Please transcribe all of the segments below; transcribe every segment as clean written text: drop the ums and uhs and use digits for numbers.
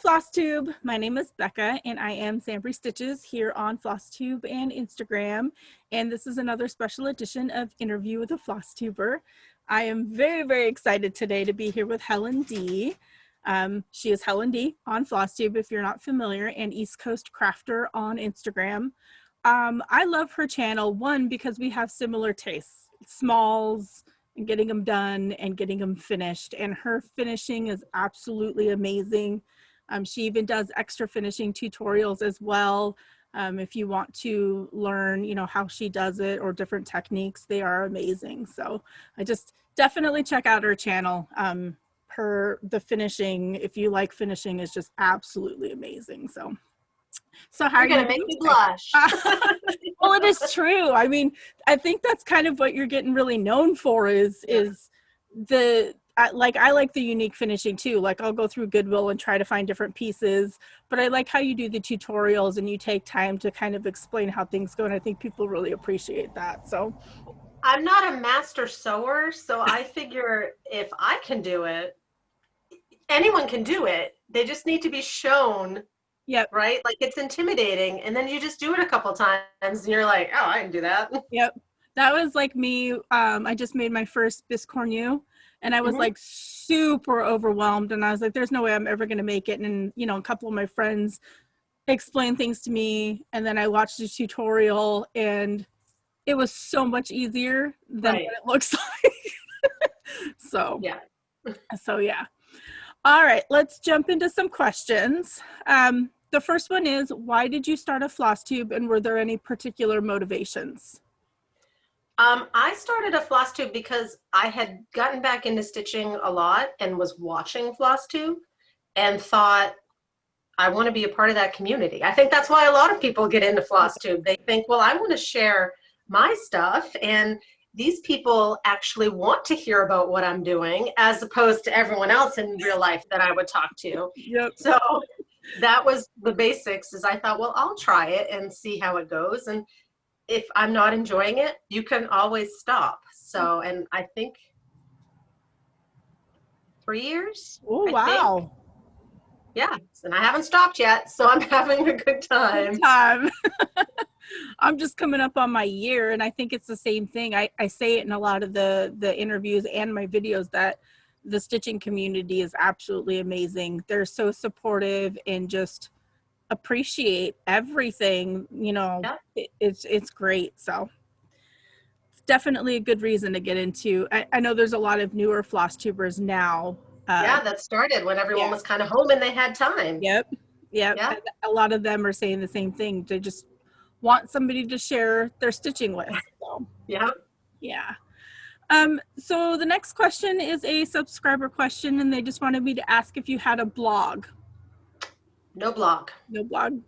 Flosstube. My name is Becca and I am SamBrie Stitches here on Flosstube and Instagram. And this is another special edition of Interview with a Flosstuber. I am very, very excited today to be here with Helen D. She is Helen D on Flosstube if you're not familiar, and East Coast Crafter on Instagram. I love her channel, one, because we have similar tastes, smalls, and getting them done and getting them finished. And her finishing is absolutely amazing. She even does extra finishing tutorials as well. If you want to learn, how she does it or different techniques, they are amazing. So I just definitely check out her channel. The finishing, if you like finishing, is just absolutely amazing. So how you're gonna make me blush. Well, it is true. I mean, I think that's kind of what you're getting really known for is I like the unique finishing too. Like I'll go through Goodwill and try to find different pieces, but I like how you do the tutorials and you take time to kind of explain how things go. And I think people really appreciate that. So I'm not a master sewer, so I figure if I can do it, anyone can do it. They just need to be shown. Yep. Right? Like it's intimidating. And then you just do it a couple times and you're like, oh, I can do that. Yep. That was like me. I just made my first biscornu and I was like super overwhelmed. And I was like, there's no way I'm ever going to make it. And, a couple of my friends explained things to me. And then I watched a tutorial and it was so much easier than what it looks like. So, yeah. All right, let's jump into some questions. The first one is, why did you start a Flosstube and were there any particular motivations? I started a Flosstube because I had gotten back into stitching a lot and was watching Flosstube and thought, I want to be a part of that community. I think that's why a lot of people get into Flosstube. They think, well, I want to share my stuff, and these people actually want to hear about what I'm doing as opposed to everyone else in real life that I would talk to. Yep. So that was the basics, is I thought, well, I'll try it and see how it goes. And if I'm not enjoying it, you can always stop. So, and I think 3 years. Oh, wow. Yeah. And I haven't stopped yet. So I'm having a good time. I'm just coming up on my year, and I think it's the same thing. I say it in a lot of the interviews and my videos that the stitching community is absolutely amazing. They're so supportive and just appreciate everything. It's great. So it's definitely a good reason to get into. I know there's a lot of newer Flosstubers now. That started when everyone was kind of home and they had time. Yep. Yeah. A lot of them are saying the same thing. They just want somebody to share their stitching with. So, yeah. So the next question is a subscriber question, and they just wanted me to ask if you had a blog. No blog. No blog.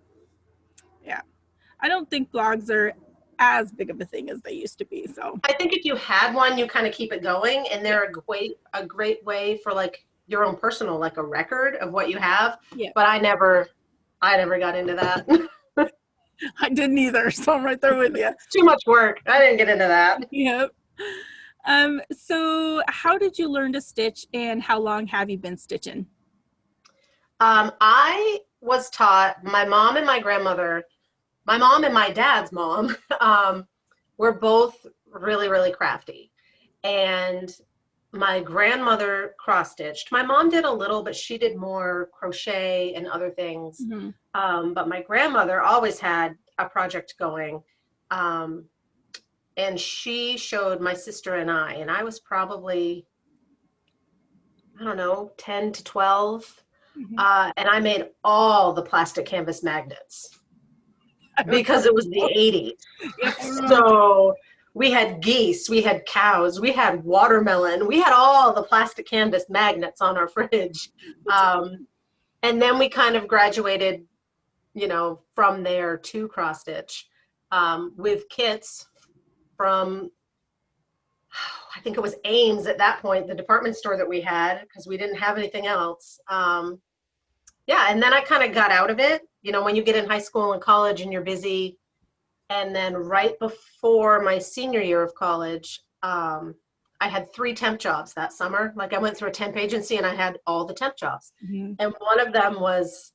Yeah. I don't think blogs are as big of a thing as they used to be. So I think if you had one, you kind of keep it going, and they're a great way for like your own personal, like a record of what you have. Yeah. But I never got into that. I didn't either, so I'm right there with you. Too much work. I didn't get into that. Yep. So how did you learn to stitch, and how long have you been stitching? I was taught, my mom and my grandmother, my mom and my dad's mom, were both really, really crafty. And my grandmother cross-stitched. My mom did a little, but she did more crochet and other things. Mm-hmm. But my grandmother always had a project going. And she showed my sister and I was probably, I don't know, 10 to 12. Mm-hmm. And I made all the plastic canvas magnets because it was the 80s. So we had geese, we had cows, we had watermelon, we had all the plastic canvas magnets on our fridge. And then we kind of graduated, from there to cross stitch with kits from, I think it was Ames at that point, the department store that we had, because we didn't have anything else. And then I kind of got out of it. When you get in high school and college and you're busy. And then right before my senior year of college, I had 3 temp jobs that summer. Like I went through a temp agency and I had all the temp jobs. Mm-hmm. And one of them was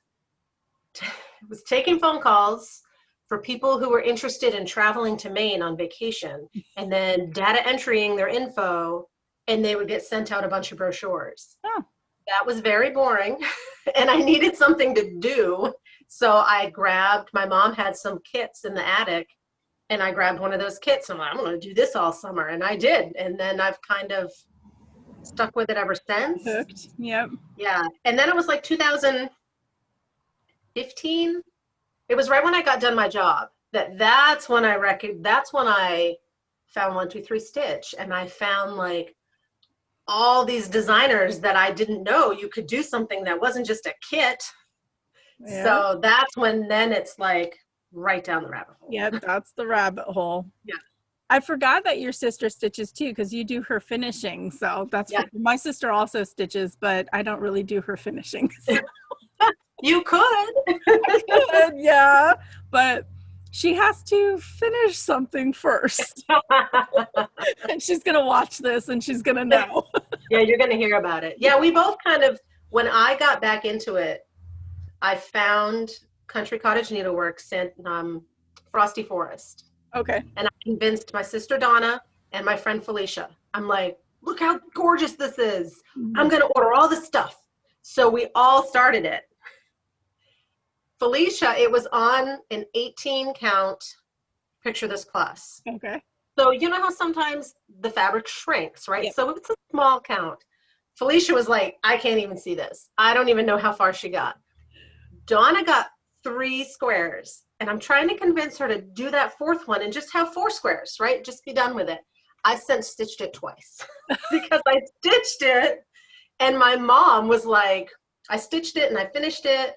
taking phone calls for people who were interested in traveling to Maine on vacation, and then data entering their info, and they would get sent out a bunch of brochures. Oh. That was very boring, and I needed something to do. So I grabbed, my mom had some kits in the attic, and I grabbed one of those kits. And I'm going to do this all summer, and I did. And then I've kind of stuck with it ever since. Hooked. Yep. Yeah. And then it was like 2015. It was right when I got done my job that's when I found 1-2-3 Stitch, and I found like all these designers that I didn't know you could do something that wasn't just a kit. Yeah. So that's when then it's like right down the rabbit hole. Yeah, that's the rabbit hole. Yeah. I forgot that your sister stitches too, because you do her finishing. So that's my sister also stitches, but I don't really do her finishing. So. You could. I could, yeah, but she has to finish something first. And she's going to watch this and she's going to know. Yeah, you're going to hear about it. Yeah, we both kind of, when I got back into it, I found Country Cottage Needleworks in Frosty Forest. Okay. And I convinced my sister Donna and my friend Felicia. I'm like, look how gorgeous this is. Mm-hmm. I'm going to order all this stuff. So we all started it. Felicia, it was on an 18 count Picture This Plus. Okay. So you know how sometimes the fabric shrinks, right? Yep. So it's a small count. Felicia was like, I can't even see this. I don't even know how far she got. Donna got 3 squares, and I'm trying to convince her to do that 4th one and just have 4 squares, right? Just be done with it. I stitched it twice because I stitched it, and my mom was like, I stitched it and I finished it.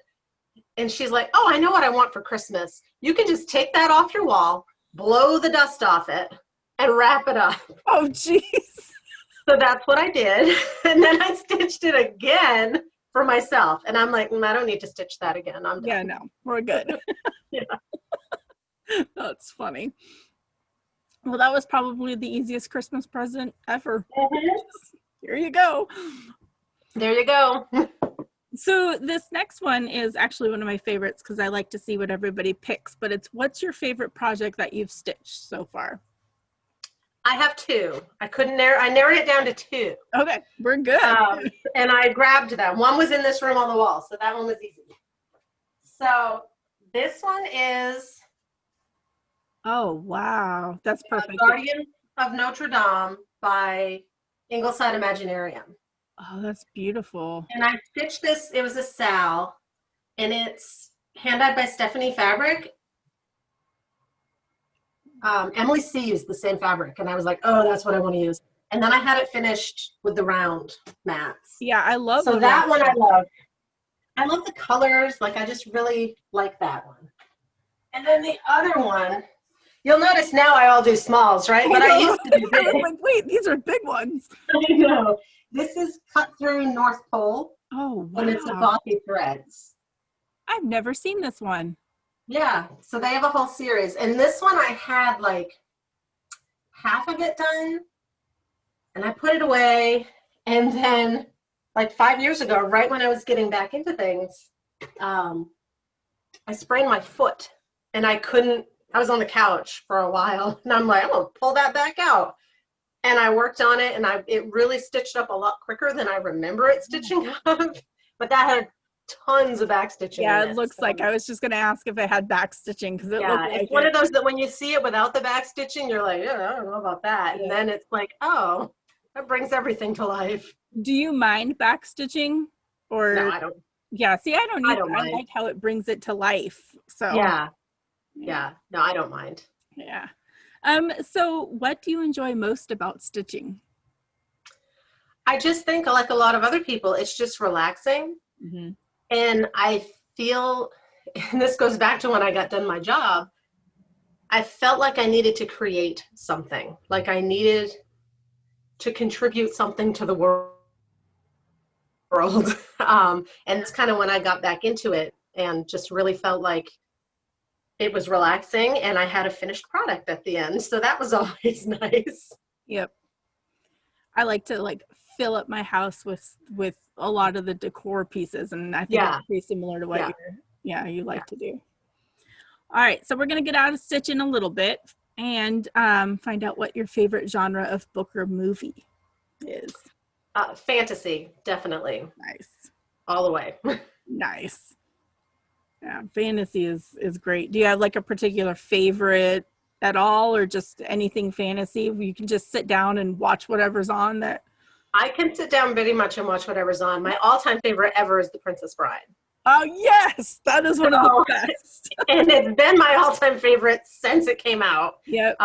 And she's like, oh, I know what I want for Christmas. You can just take that off your wall, blow the dust off it, and wrap it up. Oh, geez. So that's what I did. And then I stitched it again for myself. And I'm like, I don't need to stitch that again. I'm done. Yeah, no, we're good. Yeah. That's funny. Well, that was probably the easiest Christmas present ever. Mm-hmm. Here you go. There you go. So this next one is actually one of my favorites because I like to see what everybody picks, but it's what's your favorite project that you've stitched so far? I have 2. I narrowed it down to 2. Okay, we're good. And I grabbed them. One was in this room on the wall, so that one was easy. So this one is... Oh, wow. That's perfect. Guardian of Notre Dame by Ingleside Imaginarium. Oh, that's beautiful. And I stitched this, it was a Sal, and it's hand-dyed by Stephanie Fabric. Emily C used the same fabric, and I was like, oh, that's what I want to use. And then I had it finished with the round mats. Yeah, I love so that one I love. I love the colors, like I just really like that one. And then the other one, you'll notice now I all do smalls, right? But I used to do big. I was like, wait, these are big ones. I know. This is Cut Through North Pole. Oh, wow. And it's a Gothy Threads. I've never seen this one. Yeah, so they have a whole series. And this one I had like half of it done. And I put it away. And then like 5 years ago, right when I was getting back into things, I sprained my foot. And I was on the couch for a while. And I'm like, I'm going to pull that back out. And I worked on it, and it really stitched up a lot quicker than I remember it stitching up. But that had tons of back stitching. Yeah, it looks like, I was just going to ask if it had back stitching because it looked like it's one of those that when you see it without the back stitching, you're like, I don't know about that. Yeah. And then it's like, oh, that brings everything to life. Do you mind back stitching? Or no, I don't. Yeah, see, I don't either. I mind. like how it brings it to life. So yeah. No, I don't mind. Yeah. So what do you enjoy most about stitching? I just think, like a lot of other people, it's just relaxing. Mm-hmm. And I feel, and this goes back to when I got done my job, I felt like I needed to create something. Like I needed to contribute something to the world. And it's kind of when I got back into it and just really felt like it was relaxing, and I had a finished product at the end. So that was always nice. Yep. I like to like fill up my house with a lot of the decor pieces, and I think it's pretty similar to what you like to do. All right, so we're gonna get out of stitching a little bit and find out what your favorite genre of book or movie is. Fantasy, definitely. Nice. All the way. Nice. Yeah, fantasy is great. Do you have like a particular favorite at all, or just anything fantasy? You can just sit down and watch whatever's on that. I can sit down pretty much and watch whatever's on. My all-time favorite ever is The Princess Bride. Oh yes, that is one of the best. And it's been my all-time favorite since it came out. Yep.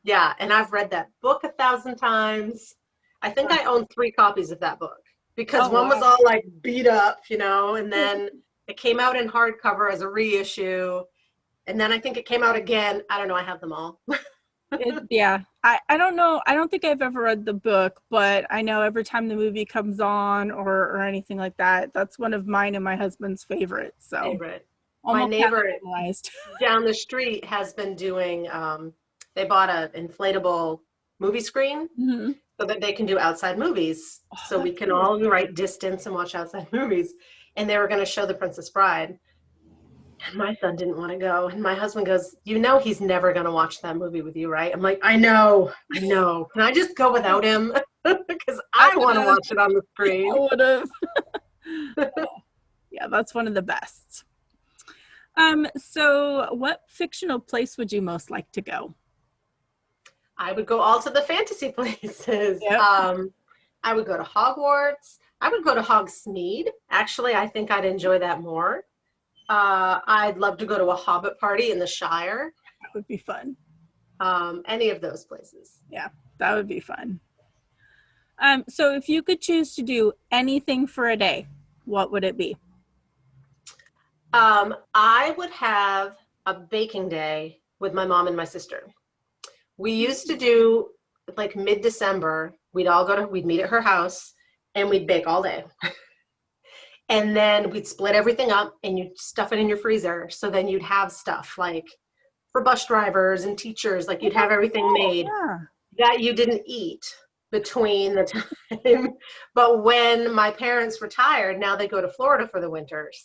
Yeah, and I've read that book 1,000 times. I think I own 3 copies of that book because one was all like beat up, you know, and then it came out in hardcover as a reissue. And then I think it came out again. I don't know. I have them all. Yeah. I don't know. I don't think I've ever read the book, but I know every time the movie comes on or anything like that, that's one of mine and my husband's favorites. So my neighbor down the street has been doing, they bought an inflatable movie screen so that they can do outside movies. So we can all write distance and watch outside movies. And they were going to show The Princess Bride. And my son didn't want to go. And my husband goes, you know, he's never going to watch that movie with you, right? I'm like, I know. Can I just go without him? Because I want to watch it on the screen. I would have. Yeah, that's one of the best. So what fictional place would you most like to go? I would go all to the fantasy places. Yep. I would go to Hogwarts. I would go to Hogsmeade. Actually, I think I'd enjoy that more. I'd love to go to a Hobbit party in the Shire. That would be fun. Any of those places. Yeah, that would be fun. So if you could choose to do anything for a day, what would it be? I would have a baking day with my mom and my sister. We used to do like mid-December, we'd meet at her house and we'd bake all day. And then we'd split everything up and you'd stuff it in your freezer. So then you'd have stuff like for bus drivers and teachers, like you'd have everything made that you didn't eat between the time. But when my parents retired, now they go to Florida for the winters.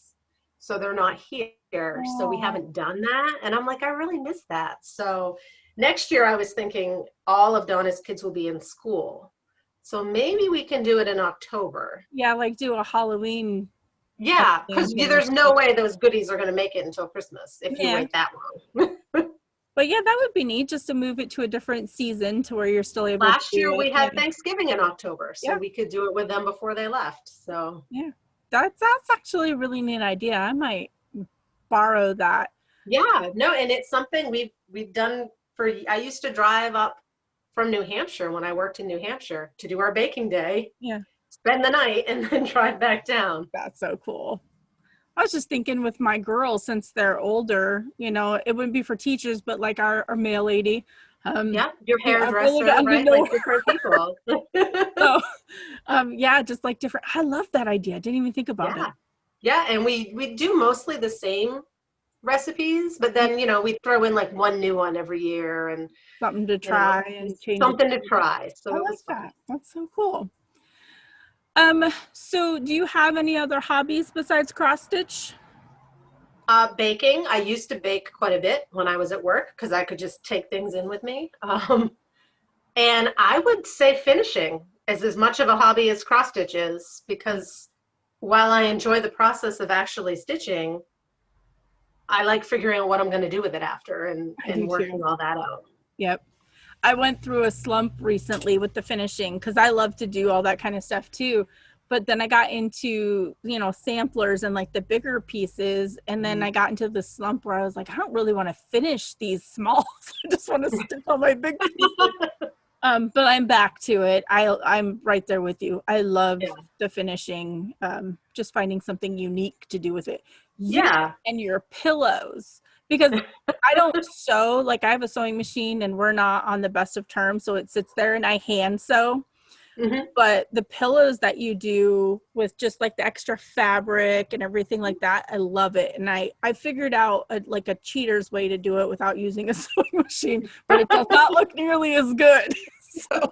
So they're not here. So we haven't done that. And I'm like, I really miss that. So next year I was thinking all of Donna's kids will be in school. So maybe we can do it in October. Yeah, like do a Halloween. Yeah, because there's no way those goodies are going to make it until Christmas if you wait that long. But yeah, that would be neat just to move it to a different season to where you're still able Last year we had Thanksgiving in October, so we could do it with them before they left. So yeah, that's actually a really neat idea. I might borrow that. Yeah, no, and it's something we've done I used to drive up from New Hampshire when I worked in New Hampshire to do our baking day. Yeah. Spend the night and then drive back down. That's so cool. I was just thinking with my girls, since they're older, you know, it wouldn't be for teachers, but like our mail lady. Your hairdresser, right? Like different people. So, just like different. I love that idea. I didn't even think about it. Yeah, and we do mostly the same recipes, but then, you know, we throw in like one new one every year and something to try and change. Something to try. So I like that. That's so cool. So do you have any other hobbies besides cross stitch? Baking. I used to bake quite a bit when I was at work because I could just take things in with me. And I would say finishing is as much of a hobby as cross stitch is, because while I enjoy the process of actually stitching, I like figuring out what I'm going to do with it after and working all that out. Yep. I went through a slump recently with the finishing because I love to do all that kind of stuff too. But then I got into, you know, samplers and like the bigger pieces. And then I got into the slump where I was like, I don't really want to finish these smalls. I just want to stick on my big pieces. But I'm back to it. I'm right there with you. I love the finishing, just finding something unique to do with it. Yeah. And your pillows. Because I don't sew, like I have a sewing machine and we're not on the best of terms. So it sits there and I hand sew. Mm-hmm. But the pillows that you do with just like the extra fabric and everything like that, I love it. And I figured out like a cheater's way to do it without using a sewing machine, but it does not look nearly as good. So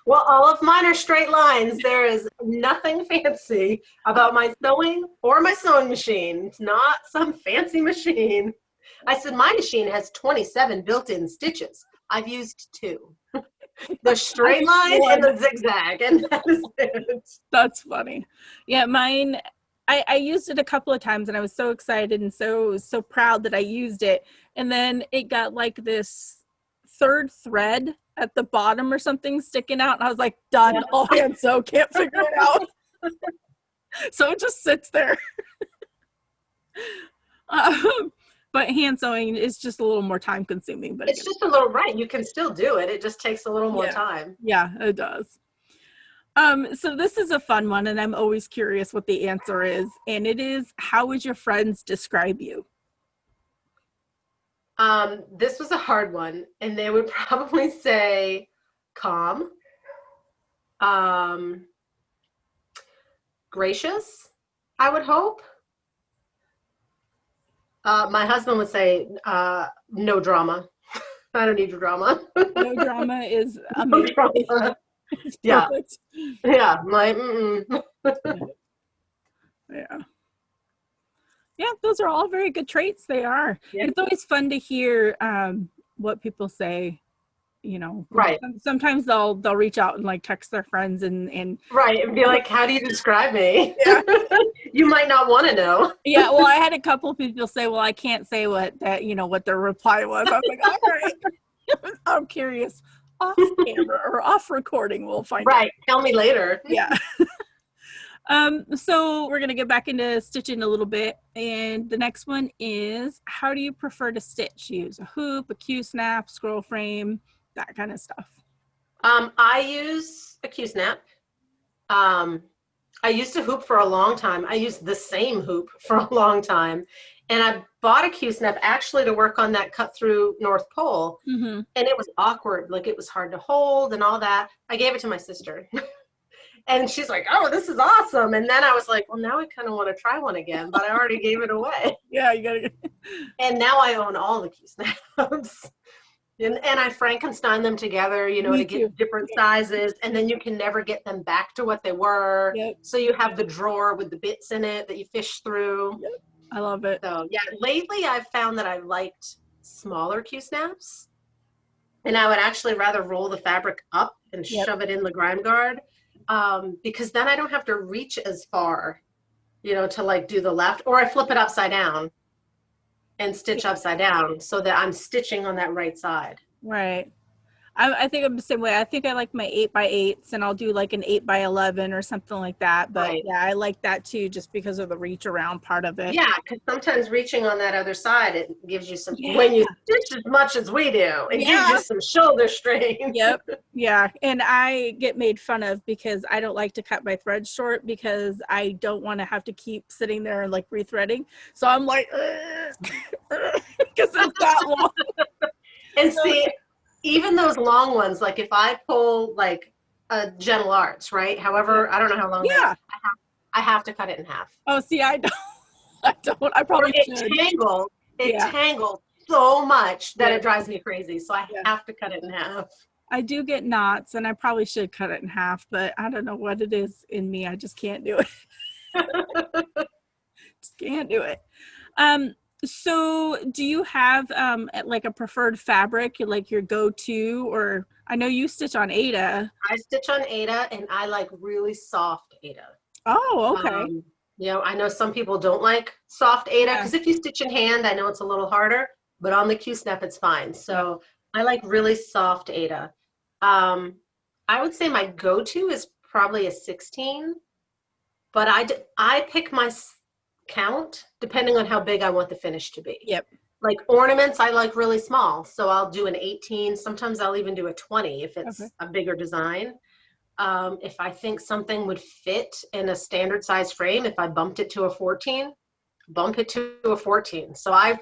Well, all of mine are straight lines. There is nothing fancy about my sewing or my sewing machine. It's not some fancy machine. I said my machine has 27 built-in stitches. I've used 2. The straight line and the zigzag, and that is it. That's funny. Yeah, mine, I used it a couple of times and I was so excited and so proud that I used it. And then it got like this third thread at the bottom or something sticking out. And I was like, done, Yeah. all hands so can't figure it out. So it just sits there. But hand sewing is just a little more time consuming. But It's just a little, right. You can still do it. It just takes a little more time. Yeah, it does. So this is a fun one, and I'm always curious what the answer is. And it is, how would your friends describe you? This was a hard one, and they would probably say calm, gracious, I would hope. My husband would say, no drama. I don't need your drama. No drama is No amazing. drama. It's Yeah. perfect. Yeah. I'm like, mm-mm. Yeah. Yeah, those are all very good traits. They are. Yeah. It's always fun to hear what people say, you know. Right. Sometimes they'll reach out and like text their friends and Right. And be like, how do you describe me? Yeah. You might not want to know. Yeah, well, I had a couple people say, well, I can't say what their reply was. I was like, all right. I'm curious. Off camera or off recording, we'll find out. Right. Tell me later. Yeah. So we're going to get back into stitching a little bit. And the next one is, how do you prefer to stitch? Use a hoop, a Q-snap, scroll frame, that kind of stuff. I use a Q-snap. I used a hoop for a long time. I used the same hoop for a long time. And I bought a Q-snap actually to work on that cut through North Pole. Mm-hmm. And it was awkward. Like, it was hard to hold and all that. I gave it to my sister. And she's like, oh, this is awesome. And then I was like, well, now I kind of want to try one again, but I already gave it away. Yeah, you gotta. And now I own all the Q-snaps. And I Frankenstein them together, you know, Me to get too. different sizes. And then you can never get them back to what they were. Yep. So you have the drawer with the bits in it that you fish through. Yep. I love it. So yeah, lately I've found that I liked smaller Q-snaps. And I would actually rather roll the fabric up and shove it in the grime guard. Because then I don't have to reach as far, you know, to like do the left, or I flip it upside down and stitch upside down so that I'm stitching on that right side. Right. I think I'm the same way. I think I like my 8x8s, and I'll do like an 8x11 or something like that. But Right. yeah, I like that too, just because of the reach around part of it. Yeah, because sometimes reaching on that other side, it gives you some, Yeah. when you stitch as much as we do, it gives you some shoulder strain. Yep. Yeah. And I get made fun of because I don't like to cut my threads short because I don't want to have to keep sitting there and like rethreading. So I'm like, because it's that long. And see, even those long ones, like if I pull like a Gentle Arts, right? However, I don't know how long. Yeah. I have to cut it in half. Oh, see, I don't. I don't. I probably should. It tangles so much that Yeah. it drives me crazy. So I Yeah. have to cut it in half. I do get knots, and I probably should cut it in half, but I don't know what it is in me. I just can't do it. Just can't do it. So do you have like a preferred fabric, like your go-to, or I know you stitch on Aida. I stitch on Aida, and I like really soft Aida. Oh, okay. You know, I know some people don't like soft Aida because if you stitch in hand, I know it's a little harder, but on the Q-snap, it's fine. So I like really soft Aida. I would say my go-to is probably a 16, but I pick my count depending on how big I want the finish to be. Yep. Like ornaments, I like really small. So I'll do an 18. Sometimes I'll even do a 20 if it's a bigger design. If I think something would fit in a standard size frame, if I bumped it to a 14, bump it to a 14. So I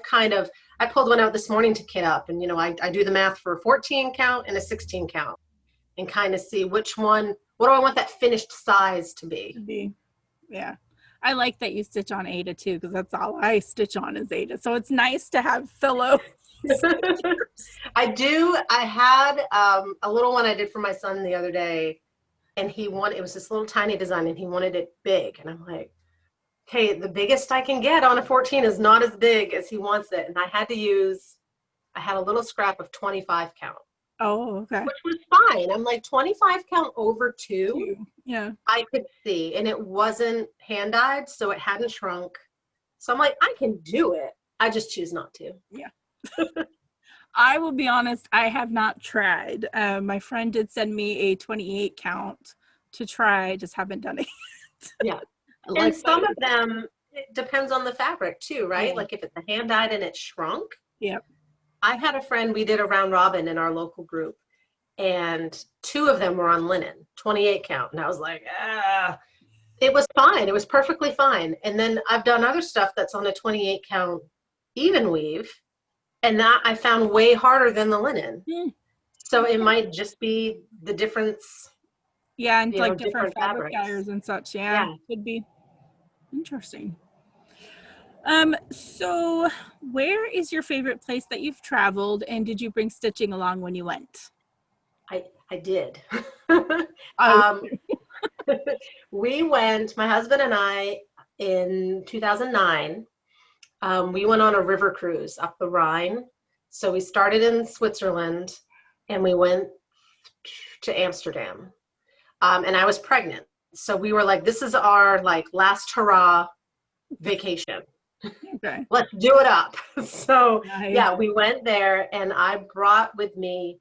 pulled one out this morning to kit up, and you know, I do the math for a 14 count and a 16 count and kind of see which one, what do I want that finished size to be? Yeah. I like that you stitch on Aida too, because that's all I stitch on is Aida. So it's nice to have fellow I do. I had a little one I did for my son the other day, and it was this little tiny design, and he wanted it big. And I'm like, okay, the biggest I can get on a 14 is not as big as he wants it. And I had a little scrap of 25 count. Oh, okay. Which was fine. I'm like, 25 count over 2, yeah, I could see. And it wasn't hand-dyed, so it hadn't shrunk. So I'm like, I can do it. I just choose not to. Yeah. I will be honest, I have not tried. My friend did send me a 28 count to try, just haven't done it. Yeah. And some of them, it depends on the fabric too, right? Yeah. Like if it's a hand-dyed and it shrunk. Yep. I had a friend, we did a round robin in our local group, and 2 of them were on linen, 28 count. And I was like, it was fine. It was perfectly fine. And then I've done other stuff that's on a 28 count even weave, and that I found way harder than the linen. So it might just be the difference. Yeah, and like different fabric colors and such. Yeah, could be interesting. So where is your favorite place that you've traveled, and did you bring stitching along when you went? I did. We went, my husband and I, in 2009. We went on a river cruise up the Rhine. So we started in Switzerland and we went to Amsterdam. And I was pregnant. So we were like, this is our like last hurrah vacation. Okay. Let's do it up. So nice. Yeah, we went there, and I brought with me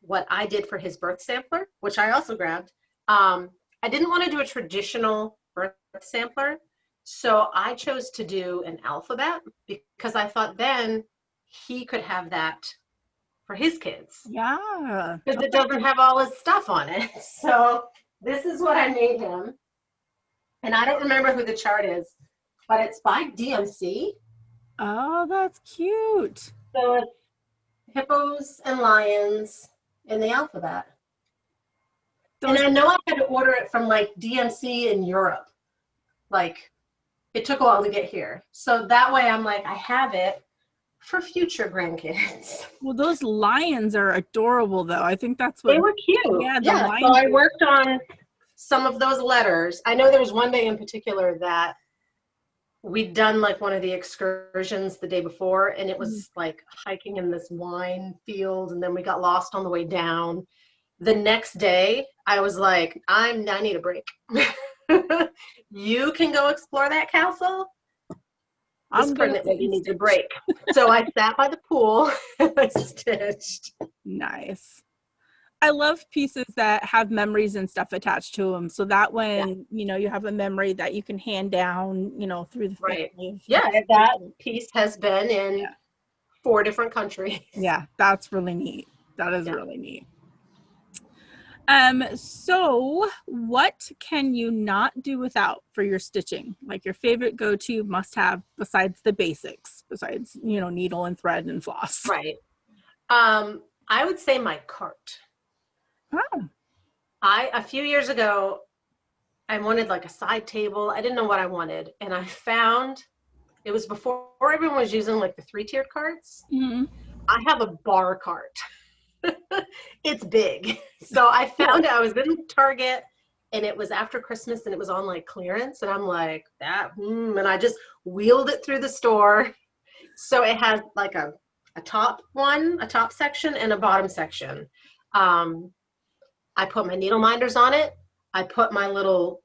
what I did for his birth sampler, which I also grabbed. I didn't want to do a traditional birth sampler, so I chose to do an alphabet because I thought then he could have that for his kids. Yeah. Because it doesn't have all his stuff on it. So this is what I made him. And I don't remember who the chart is, but it's by DMC. Oh, that's cute. So it's hippos and lions in the alphabet. And I know I had to order it from like DMC in Europe. Like it took a while to get here. So that way I'm like, I have it for future grandkids. Well, those lions are adorable though. I think that's what they were cute. Yeah. So I worked on some of those letters. I know there was one day in particular that we'd done like one of the excursions the day before, and it was like hiking in this wine field, and then we got lost on the way down. The next day I was like, I need a break. You can go explore that castle. This pregnant lady needs a break. So I sat by the pool and I stitched. Nice. I love pieces that have memories and stuff attached to them, so that when you have a memory that you can hand down through the family. That piece has been in 4 different countries. Yeah, that's really neat. That is really neat. So what can you not do without for your stitching? Like your favorite go-to must-have besides the basics, besides needle and thread and floss. Right. I would say my cart. Oh. A few years ago, I wanted like a side table. I didn't know what I wanted. And I found, it was before everyone was using like the 3-tiered carts. Mm-hmm. I have a bar cart. It's big. So I found I was in Target, and it was after Christmas, and it was on like clearance. And I'm like, and I just wheeled it through the store. So it has like a top section and a bottom section. I put my needle minders on it. I put my little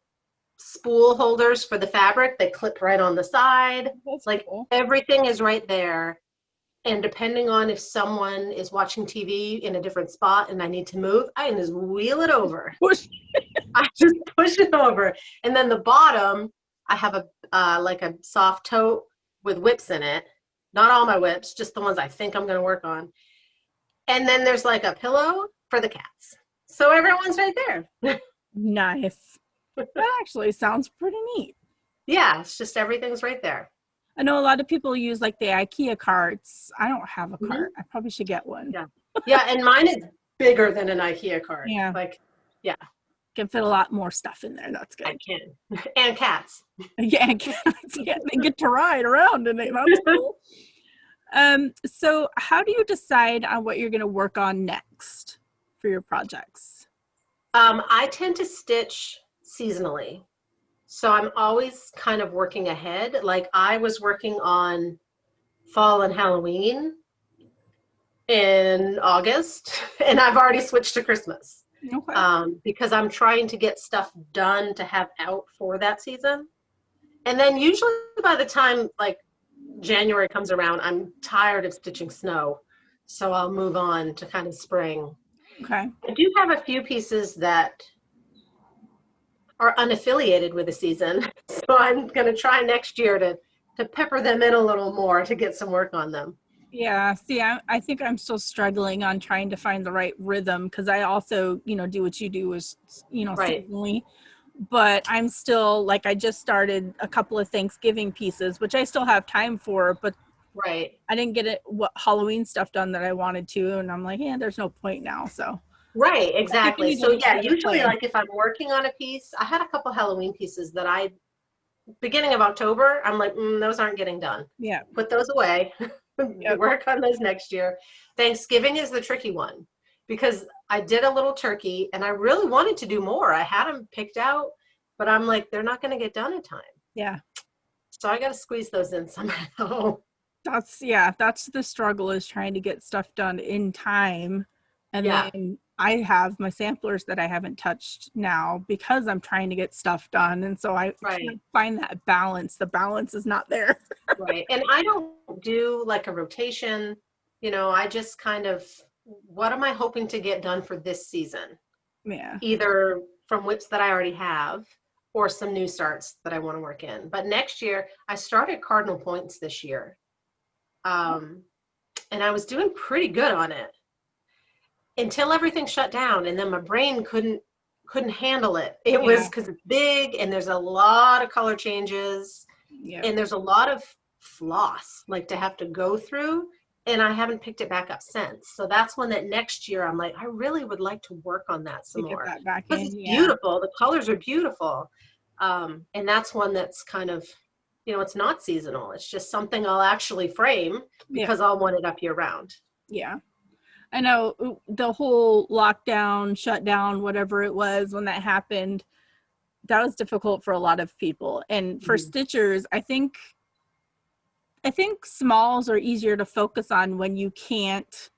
spool holders for the fabric. They clip right on the side. That's like cool. Everything is right there. And depending on if someone is watching TV in a different spot and I need to move, I can just wheel it over. I just push it over. And then the bottom, I have like a soft tote with whips in it. Not all my whips, just the ones I think I'm going to work on. And then there's like a pillow for the cats. So everyone's right there. Nice. That actually sounds pretty neat. Yeah, it's just everything's right there. I know a lot of people use like the IKEA carts. I don't have a cart. I probably should get one. Yeah, and mine is bigger than an IKEA cart. Yeah. Can fit a lot more stuff in there. That's good. I can. And cats. Yeah, and cats. Yeah, they get to ride around in it. That's cool. So how do you decide on what you're going to work on next for your projects? I tend to stitch seasonally. So I'm always kind of working ahead. Like I was working on fall and Halloween in August, and I've already switched to Christmas Okay. because I'm trying to get stuff done to have out for that season. And then usually by the time like January comes around, I'm tired of stitching snow. So I'll move on to kind of spring. Okay. I do have a few pieces that are unaffiliated with the season. So I'm going to try next year to pepper them in a little more to get some work on them. Yeah. See, I think I'm still struggling on trying to find the right rhythm because I also, do what you do is, Right, seasonally. But I'm still like, I just started a couple of Thanksgiving pieces, which I still have time for, but right, I didn't get what Halloween stuff done that I wanted to. And I'm like, yeah, there's no point now. So right, I think I exactly. need So to yeah, better usually plan. like if I'm working on a piece, I had a couple Halloween pieces that beginning of October, I'm like, those aren't getting done. Yeah. Put those away. Yep. Work on those next year. Thanksgiving is the tricky one because I did a little turkey and I really wanted to do more. I had them picked out, but I'm like, they're not going to get done in time. Yeah. So I got to squeeze those in somehow. That's the struggle is trying to get stuff done in time. And Yeah, then I have my samplers that I haven't touched now because I'm trying to get stuff done. And so I right, can't find that balance. The balance is not there. right. And I don't do like a rotation. I just kind of, what am I hoping to get done for this season? Yeah. Either from whips that I already have or some new starts that I want to work in. But next year, I started cardinal points this year. And I was doing pretty good on it until everything shut down. And then my brain couldn't handle it. It was Yeah. because it's big and there's a lot of color changes Yeah. and there's a lot of floss like to have to go through. And I haven't picked it back up since. So that's when that next year I'm like, I really would like to work on that To some get more that back because in. it's Yeah. beautiful. The colors are beautiful. And that's one that's kind of, it's not seasonal. It's just something I'll actually frame Yeah. because I'll want it up year round. Yeah. I know the whole lockdown, shutdown, whatever it was when that happened, that was difficult for a lot of people. And for Mhm. stitchers, I think smalls are easier to focus on when you can't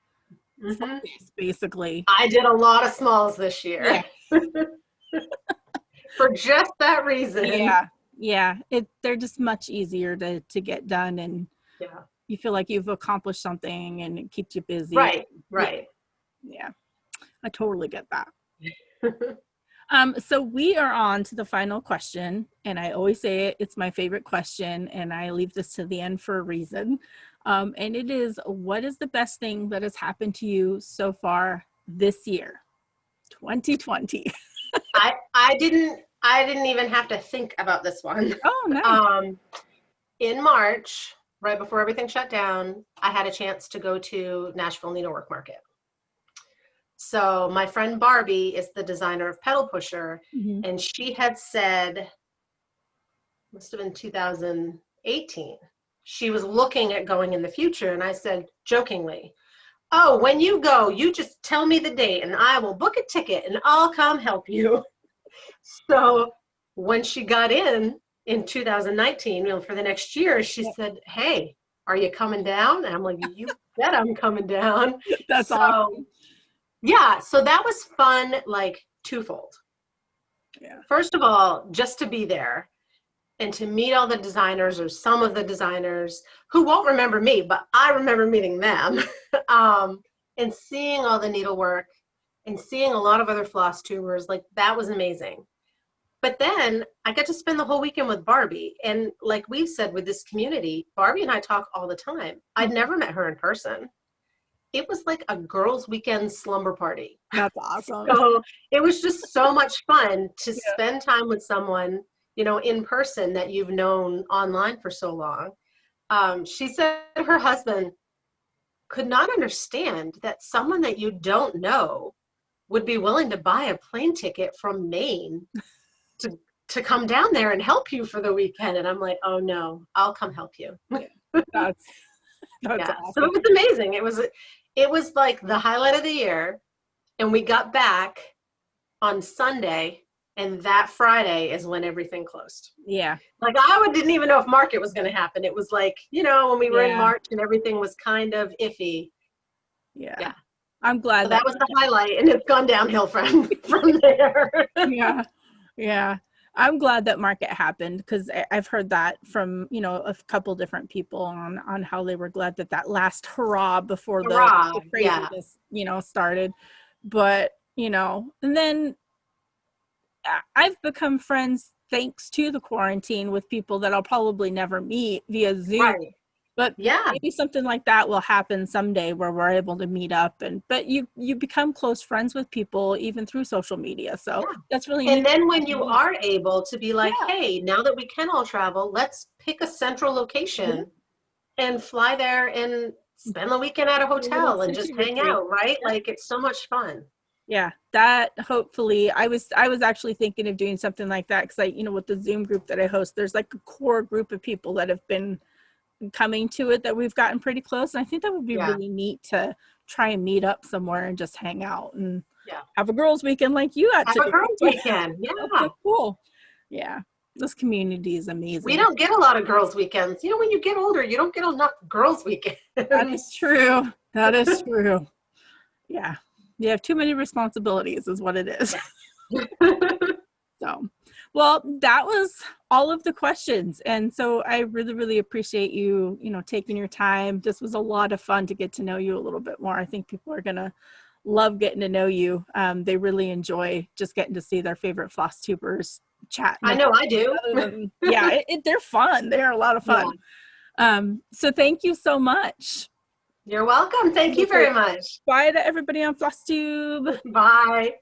Mhm. focus, basically. I did a lot of smalls this Yeah. year for just that reason. Yeah. Yeah. They're just much easier to get done, and Yeah. you feel like you've accomplished something and it keeps you busy. Right. Yeah. Right. Yeah. I totally get that. So we are on to the final question, and I always say it's my favorite question, and I leave this to the end for a reason. And it is, what is the best thing that has happened to you so far this year, 2020? I didn't even have to think about this one. Oh, nice. Um, in March, right before everything shut down, I had a chance to go to Nashville Needlework Market. So my friend Barbie is the designer of Pedal Pusher, Mhm. and she had said, must have been 2018, she was looking at going in the future, and I said jokingly, "Oh, when you go, you just tell me the date, and I will book a ticket, and I'll come help you." So when she got in 2019, for the next year, she Yep. said, "Hey, are you coming down?" And I'm like, "You bet I'm coming down." That's So awesome. yeah, so that was fun, like twofold. Yeah. First of all, just to be there and to meet all the designers or some of the designers who won't remember me, but I remember meeting them, and seeing all the needlework and seeing a lot of other floss tubers, like that was amazing. But then I got to spend the whole weekend with Barbie. And like we've said with this community, Barbie and I talk all the time. I'd never met her in person. It was like a girls' weekend slumber party. That's awesome. So it was just so much fun to Yeah. spend time with someone, in person that you've known online for so long. She said her husband could not understand that someone that you don't know would be willing to buy a plane ticket from Maine to to come down there and help you for the weekend. And I'm like, oh no, I'll come help you. Yeah. That's That's Yeah. So awesome. it was amazing. It was like the highlight of the year. And we got back on Sunday, and that Friday is when everything closed. Yeah. Like didn't even know if market was going to happen. It was like, when we were in Yeah. March and everything was kind of iffy. Yeah. Yeah. I'm So glad that that was the highlight, and it's gone downhill from there. yeah. Yeah. I'm glad that market happened because I've heard that from, a couple different people on how they were glad that that last hurrah before Hurrah. the Yeah. craziness, started. But, and then I've become friends thanks to the quarantine with people that I'll probably never meet via Zoom. Right. But Yeah. maybe something like that will happen someday where we're able to meet up but you become close friends with people even through social media. So Yeah. that's really And neat. then when you are able to be like, Yeah. hey, now that we can all travel, let's pick a central Yeah. location and fly there and spend the weekend at a A little hotel and just city hang retreat. out, right? Yeah. Like it's so much fun. Yeah, that hopefully I was actually thinking of doing something like that because with the Zoom group that I host, there's like a core group of people that have been coming to it that we've gotten pretty close. And I think that would be Yeah. really neat to try and meet up somewhere and just hang out and Yeah. have a girls' weekend like you had Have to a do. girls' weekend. That's so Yeah. cool. Yeah, this community is We amazing. don't get a lot of girls' weekends. When you get older, you don't get enough girls' weekends. That is true. That is true. Yeah, you have too many responsibilities, is what it is. Yeah. So, well, that was all of the questions. And so I really, really appreciate you, taking your time. This was a lot of fun to get to know you a little bit more. I think people are going to love getting to know you. They really enjoy just getting to see their favorite floss tubers chat. I know I do. Yeah, they're fun. They're a lot of Yeah. fun. So thank you so much. You're welcome. Thank you very much. Bye to everybody on Flosstube. Bye.